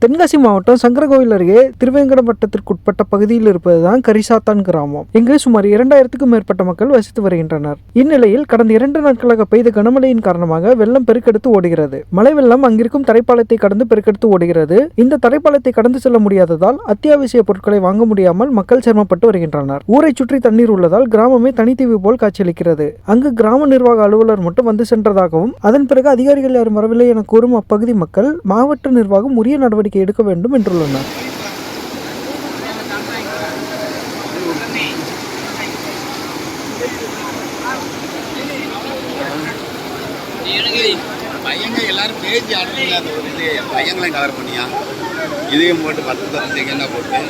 தென்காசி மாவட்டம் சங்கரகோவில் அருகே திருவேங்கடமட்டத்திற்குட்பட்ட பகுதியில் இருப்பதுதான் கரிசாத்தான் கிராமம். இங்கு சுமார் 2000க்கும் மேற்பட்ட மக்கள் வசித்து வருகின்றனர். இந்நிலையில் கடந்த 2 நாட்களாக பெய்த கனமழையின் காரணமாக வெள்ளம் பெருக்கெடுத்து ஓடுகிறது. மழை வெள்ளம் அங்கிருக்கும் தரைப்பாலத்தை கடந்து பெருக்கெடுத்து ஓடுகிறது. இந்த தரைப்பாலத்தை கடந்து செல்ல முடியாததால் அத்தியாவசிய பொருட்களை வாங்க முடியாமல் மக்கள் சிரமப்பட்டு வருகின்றனர். ஊரை சுற்றி தண்ணீர் உள்ளதால் கிராமமே தனித்தீவு போல் காட்சியளிக்கிறது. அங்கு கிராம நிர்வாக அலுவலர் மட்டும் வந்து சென்றதாகவும் அதன் பிறகு அதிகாரிகள் யாரும் வரவில்லை என கூறும் அப்பகுதி மக்கள் மாவட்ட நிர்வாகம் உரிய நடவடிக்கை எடுக்க வேண்டும் என்றுள்ளனர். பையங்க எல்லாரும் பேஜ் ஆடுறீங்க. அந்த ஒரு இது பையங்களையும் கவர் பண்ணியா இதையும் போட்டு 10 செகண்டா போட்டு